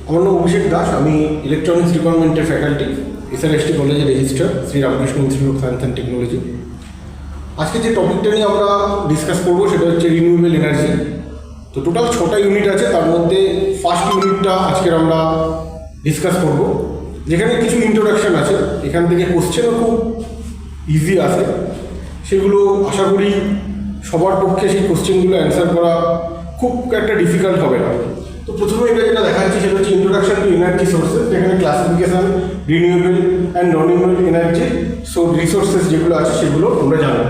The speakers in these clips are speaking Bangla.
আমার নাম অভিষেক দাস, আমি ইলেকট্রনিক্স ডিপার্টমেন্টের ফ্যাকাল্টি, এসআরএসটি কলেজের registrar, Shri Ramakrishna institute of science and technology. আজকে যে টপিকটা নিয়ে আমরা ডিসকাস করবো সেটা হচ্ছে রিনিউয়েবল এনার্জি। তো টোটাল 6টা ইউনিট আছে, তার মধ্যে ফার্স্ট ইউনিটটা আজকের আমরা ডিসকাস করব, যেখানে কিছু ইন্ট্রোডাকশন আছে। এখান থেকে কোশ্চেনও খুব ইজি আসে, সেগুলো আশা করি সবার পক্ষে সেই কোশ্চেনগুলো অ্যান্সার করা খুব একটা ডিফিকাল্ট হবে না। তো প্রথমে এটা যেটা দেখাচ্ছি সেটা হচ্ছে ইন্ট্রোডাকশন টু এনার্জি সোর্সেস, যেখানে classification renewable and non renewable energy resources যেগুলো আছে সেগুলো আমরা জানবো।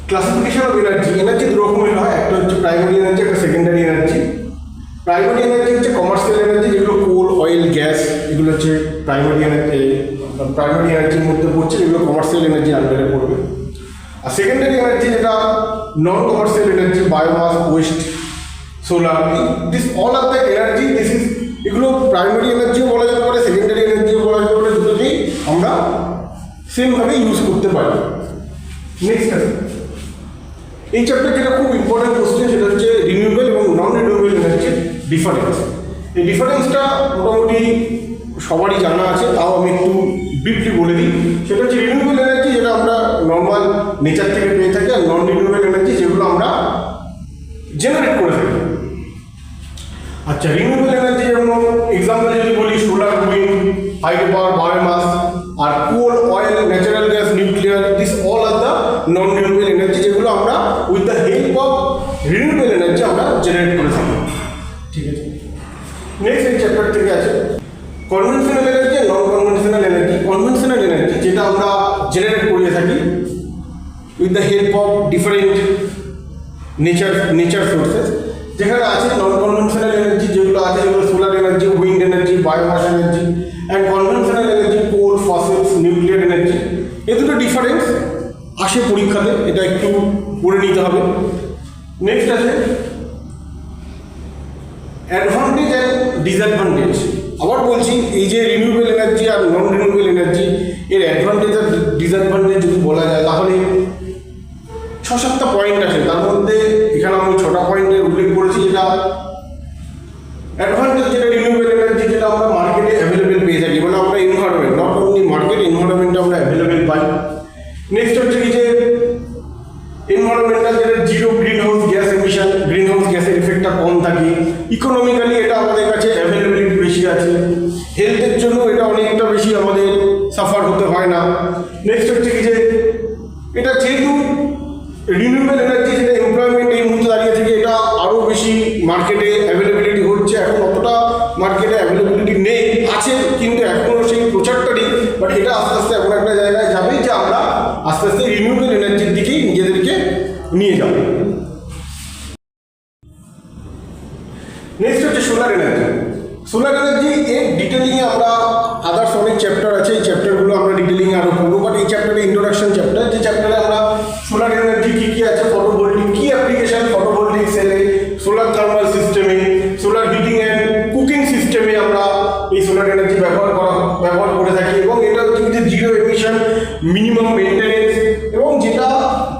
ক্লাসিফিকেশন অফ এনার্জি, এনার্জি দু রকমের হয়, একটা হচ্ছে প্রাইমারি এনার্জি, একটা সেকেন্ডারি এনার্জি। প্রাইমারি এনার্জি হচ্ছে কমার্শিয়াল এনার্জি, যেগুলো কোল, অয়েল, গ্যাস, এগুলো হচ্ছে প্রাইমারি এনার্জির মধ্যে পড়ছে, যেগুলো কমার্শিয়াল এনার্জি আন্ডারে পড়বে। আর সেকেন্ডারি এনার্জি যেটা নন commercial energy, biomass, West, solar, this all are the energy. এগুলো প্রাইমারি এনার্জিও বলা যেতে পারে, সেকেন্ডারি এনার্জিও বলা যেতে পারে, দুটোকেই আমরা সেমভাবে ইউজ করতে পারি। নেক্সট আছে এই চ্যাপ্টার যেটা খুব ইম্পর্টেন্ট কোশ্চেন, সেটা হচ্ছে রিনিউয়েবল এবং নন রিনিউয়েবল এনার্জির ডিফারেন্স। এই ডিফারেন্সটা মোটামুটি সবারই জানা আছে, তাও আমি একটু ব্রিফলি বলে দিই। সেটা হচ্ছে রিনিউয়েবল এনার্জি যেটা আমরা নর্মাল নেচার থেকে পেয়ে থাকি, আর নন রিনিউয়েবল এনার্জি যেগুলো আমরা জেনারেট করে থাকি। আচ্ছা, রিনিউয়েবল এনার্জি যেমন এক্সাম্পল যদি বলি, solar, wind, hydro power, biomass, আর coal, oil, natural gas, nuclear, this all are the non renewable energy, যেগুলো আমরা with the help of renewable energy আমরা জেনারেট করে থাকি। ঠিক আছে, নেক্সট এই চ্যাপ্টার থেকে আছে কনভেনশনাল এনার্জি আর non conventional energy. Conventional energy যেটা আমরা জেনারেট করে থাকি with the help of different nature sources, যেখানে আছে নন কনভেনশনাল এনার্জি যেগুলো আছে, যেগুলো solar energy, wind energy, biomass energy, and conventional energy coal, fossils, nuclear energy. এ দুটো ডিফারেন্স আসে পরীক্ষাতে, এটা একটু পড়ে নিতে হবে। নেক্সট আছে অ্যাডভান্টেজ অ্যান্ড ডিসঅ্যাডভান্টেজ। আবার বলছি, এই যে রিনিউয়েবল এনার্জি আর নন রিনিউয়েবল এনার্জি, এর অ্যাডভান্টেজ আর ডিসঅ্যাডভান্টেজ যদি বলা যায় তাহলে 6-7টা পয়েন্ট আছে। তার মধ্যে এখানে আমি 6টা পয়েন্টের উল্লেখ করেছি। যেটা অ্যাডভান্টেজ, যেটা রিনিউয়েবল এনার্জি যেটা আমরা মার্কেটে অ্যাভেলেবেল পেয়ে থাকি, মানে আমরা এনভায়রনমেন্ট, নট অনলি মার্কেট, এনভায়রনমেন্টে আমরা অ্যাভেলেবেল পাই। নেক্সট হচ্ছে কি যে এনভায়রনমেন্টাল, যেটা zero green house gas emission, green house গ্যাসের ইফেক্টটা কম থাকে। ইকোনমিক্যালি এটা আমাদের কাছে অ্যাভেলেবিলিটি বেশি আছে। হেলথের জন্য এটা অনেকটা বেশি আমাদের সাফার হতে হয় না। নেক্সট হচ্ছে কি যে এটা যেহেতু রিনিউয়েবল এনার্জি, যেটা এমপ্লয়মেন্ট এই মুহূর্তে দাঁড়িয়ে থেকে এটা আরও বেশি মার্কেটে অ্যাভেলেবিলিটি হচ্ছে। এখন অতটা মার্কেটে অ্যাভেলেবিলিটি নেই, আছে কিন্তু এখনও সেই প্রচারটা নেই, বাট এটা আস্তে আস্তে এমন একটা জায়গায় যাবে যে আমরা আস্তে আস্তে রিনিউয়েবল এনার্জির দিকেই নিজেদেরকে নিয়ে যাব। নেক্সট হচ্ছে সোলার এনার্জি। সোলার এনার্জি এর ডিটেলিংয়ে আমরা আদার্স অনেক চ্যাপ্টার আছে, এই চ্যাপ্টারগুলো আমরা ডিটেলিংয়ে আরও করবো, বাট এই চ্যাপ্টারে ইন্ট্রোডাকশন চ্যাপ্টার, যে চ্যাপ্টারে আমরা সোলার এনার্জি কী কী আছে, ফটোভোল্টিক কী অ্যাপ্লিকেশন, ফটোভোল্টিক সেলে, সোলার থার্মাল সিস্টেমে, সোলার হিটিং অ্যান্ড কুকিং সিস্টেমে আমরা এই সোলার এনার্জি ব্যবহার করে থাকি। এবং এটা হচ্ছে যে জিরো এমিশন, মিনিমাম মেনটেনেন্স, এবং যেটা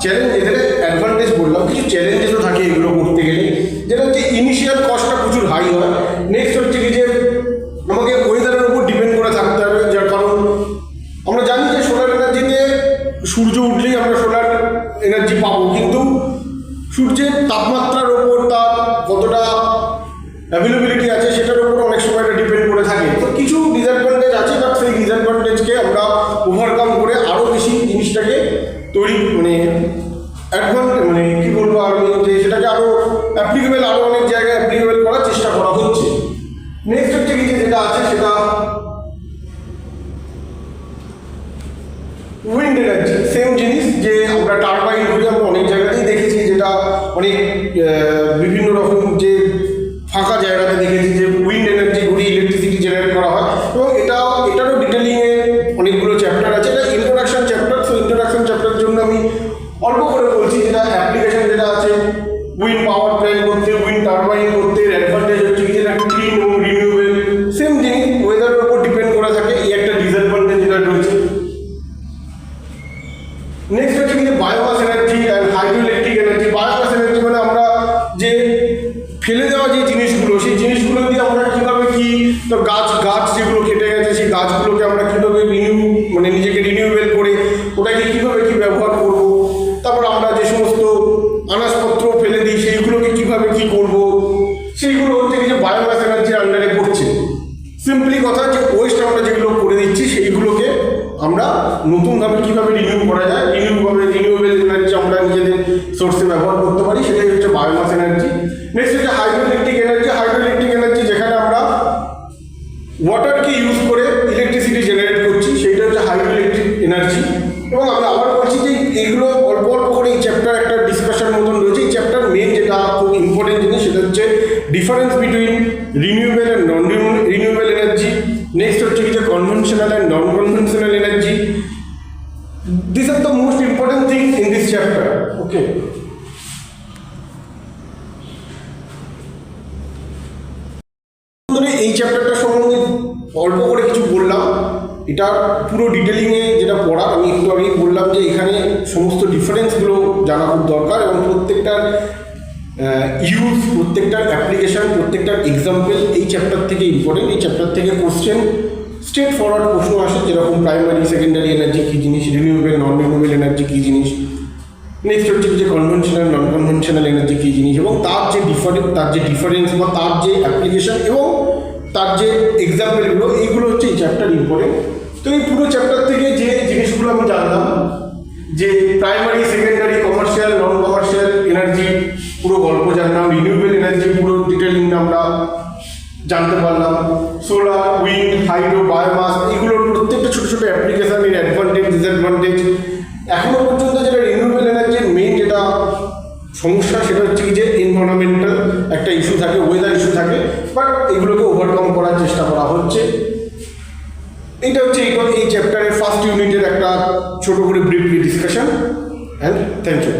চ্যালেঞ্জ, এদের অ্যাডভান্টেজ বললাম, কিছু চ্যালেঞ্জেসও থাকে এগুলো করতে গেলে, যেটা হচ্ছে ইনিশিয়াল কস্টটা প্রচুর হাই হয়। নেক্সট হচ্ছে কি যে আমাকে ওয়েদারের উপর ডিপেন্ড করে থাকতে হবে, যার কারণ আমরা জানি যে সোলার এনার্জিতে সূর্য উঠলেই আমরা সোলার এনার্জি পাবো, কিন্তু সূর্যের তাপমাত্রার ওপর তার কতটা অ্যাভেলেবিলিটি আছে সেটার উপর অনেক সময় এটা ডিপেন্ড করে থাকে। তো কিছু ডিসঅ্যাডভান্টেজ আছে, বাট সেই ডিসঅ্যাডভান্টেজকে আমরা ওভারকাম করে আরও বেশি জিনিসটাকে তৈরি মানে কী বলবো আমি, যে সেটাকে আরও অ্যাপ্লিকেবল, আরও অনেক জায়গায় অ্যাপ্লিকেবল করার চেষ্টা করা হচ্ছে। নেক্সট হচ্ছে কি যেটা আছে সেটা উইন্ড এনার্জি। সেম জিনিস, যে আমরা টারবাইন ঘুরি, আমরা অনেক জায়গাতেই দেখেছি, যেটা অনেক বিভিন্ন রকম যে ফাঁকা জায়গাতে দেখেছি যে উইন্ড এনার্জি ঘুরিয়ে ইলেকট্রিসিটি জেনারেট করা হয়। এবং এটারও ডিটেলিংয়ে অনেকগুলো চ্যাপ্টার আছে। এটা ইন্ট্রোডাকশন চ্যাপ্টার, সো ইন্ট্রোডাকশন চ্যাপ্টারের জন্য আমি অল্প করে বলছি। যেটা অ্যাপ্লিকেশন যেটা আছে উইন্ড পাওয়ার প্ল্যান্ট করতে, উইন্ড টারবাইন করতে, অ্যাডভান্টেজ হচ্ছে কি যেটা ক্লিন এবং রিনিউয়েবল। সেম জিনিস, ওয়েদারের উপর ডিপেন্ড করে থাকে, এই একটা ডিসঅ্যাডভান্টেজ যেটা রয়েছে। নেক্সট হচ্ছে কি biomass energy and hydro electric energy. Biomass energy মানে আমরা যে ফেলে দেওয়া যে জিনিসগুলো, সেই জিনিসগুলো দিয়ে তো গাছ যেগুলো কেটে গেছে সেই গাছগুলোকে আমরা কীভাবে মানে নিজেকে রিনিউয়েবল করে ওটাকে কীভাবে কী ব্যবহার করব। তারপর আমরা যে সমস্ত আনাজপত্র ফেলে দিই সেইগুলোকে কীভাবে কী করব, সেইগুলো হচ্ছে কি যে বায়োমাস এনার্জির আন্ডারে পড়ছে। সিম্পলি কথা যে ওয়েস্ট আমরা যেগুলো করে দিচ্ছি সেইগুলোকে আমরা নতুনভাবে কীভাবে রিনিউ করা যায়, রিনিউয়েবল এনার্জি আমরা নিজেদের সোর্সে ব্যবহার করতে পারি, সেটাই হচ্ছে বায়োমাস এনার্জি। নেক্সট হচ্ছে হাইড্রোইলেকট্রিক এনার্জি যেখানে আমরা ওয়াটারকে ইউজ করে ইলেকট্রিসিটি জেনারেট করছি, সেইটা হচ্ছে হাইড্রোইলেকট্রিক এনার্জি। এবং আমি আবার বলছি যে এইগুলো অল্প অল্প করে এই চ্যাপ্টার একটা ডিসকাশন মতন রয়েছে। এই চ্যাপ্টার মেন যেটা খুব ইম্পর্টেন্ট জিনিস সেটা হচ্ছে difference between renewable and non renewable energy. Next হচ্ছে কি যে conventional and non conventional energy. This are the most important things in this chapter. Okay, এই চ্যাপ্টারটা সম্বন্ধে অল্প করে কিছু বললাম। এটা পুরো ডিটেলিংয়ে যেটা পড়া আমি একটু আগেই বললাম যে এখানে সমস্ত ডিফারেন্সগুলো জানা খুব দরকার এবং প্রত্যেকটার ইউজ, প্রত্যেকটার অ্যাপ্লিকেশান, প্রত্যেকটার এক্সাম্পল এই চ্যাপ্টার থেকে ইম্পর্টেন্ট। এই চ্যাপ্টার থেকে কোশ্চেন স্ট্রেট ফরওয়ার্ড প্রশ্ন আসে, যেরকম প্রাইমারি সেকেন্ডারি এনার্জি কী জিনিস, রিনিউয়েবল নন রিনিউয়েবল এনার্জি কী জিনিস, নেক্সট হচ্ছে যে কনভেনশনাল নন কনভেনশনাল এনার্জি কী জিনিস, এবং তার যে ডিফারেন্স বা তার যে অ্যাপ্লিকেশান এবং তার যে এক্সাম্পলগুলো, এইগুলো হচ্ছে এই চ্যাপ্টার ইম্পর্টেন্ট। তো এই পুরো চ্যাপ্টার থেকে যে জিনিসগুলো আমি জানলাম, যে প্রাইমারি সেকেন্ডারি কমার্শিয়াল নন কমার্শিয়াল এনার্জি পুরো গল্প জানলাম, রিনিউয়েবল এনার্জি পুরো ডিটেলিং আমরা জানতে পারলাম, সোলার, উইন্ড, হাইড্রো, বায়োমাস, এগুলোর প্রত্যেকটা ছোটো ছোটো অ্যাপ্লিকেশানের অ্যাডভান্টেজ ডিসঅ্যাডভান্টেজ। এখনও পর্যন্ত যেটা রিনিউয়েবল এনার্জির মেইন যেটা সমস্যা সেটা হচ্ছে কি যে এনভায়রনমেন্টাল একটা ইস্যু থাকে, ওয়েদার ইস্যু থাকে, বাট এগুলোকে ওভারকাম করার চেষ্টা করা হচ্ছে। এটা হচ্ছে এই চ্যাপ্টারের ফার্স্ট ইউনিটের একটা ছোটো করে briefly discussion. And thank you.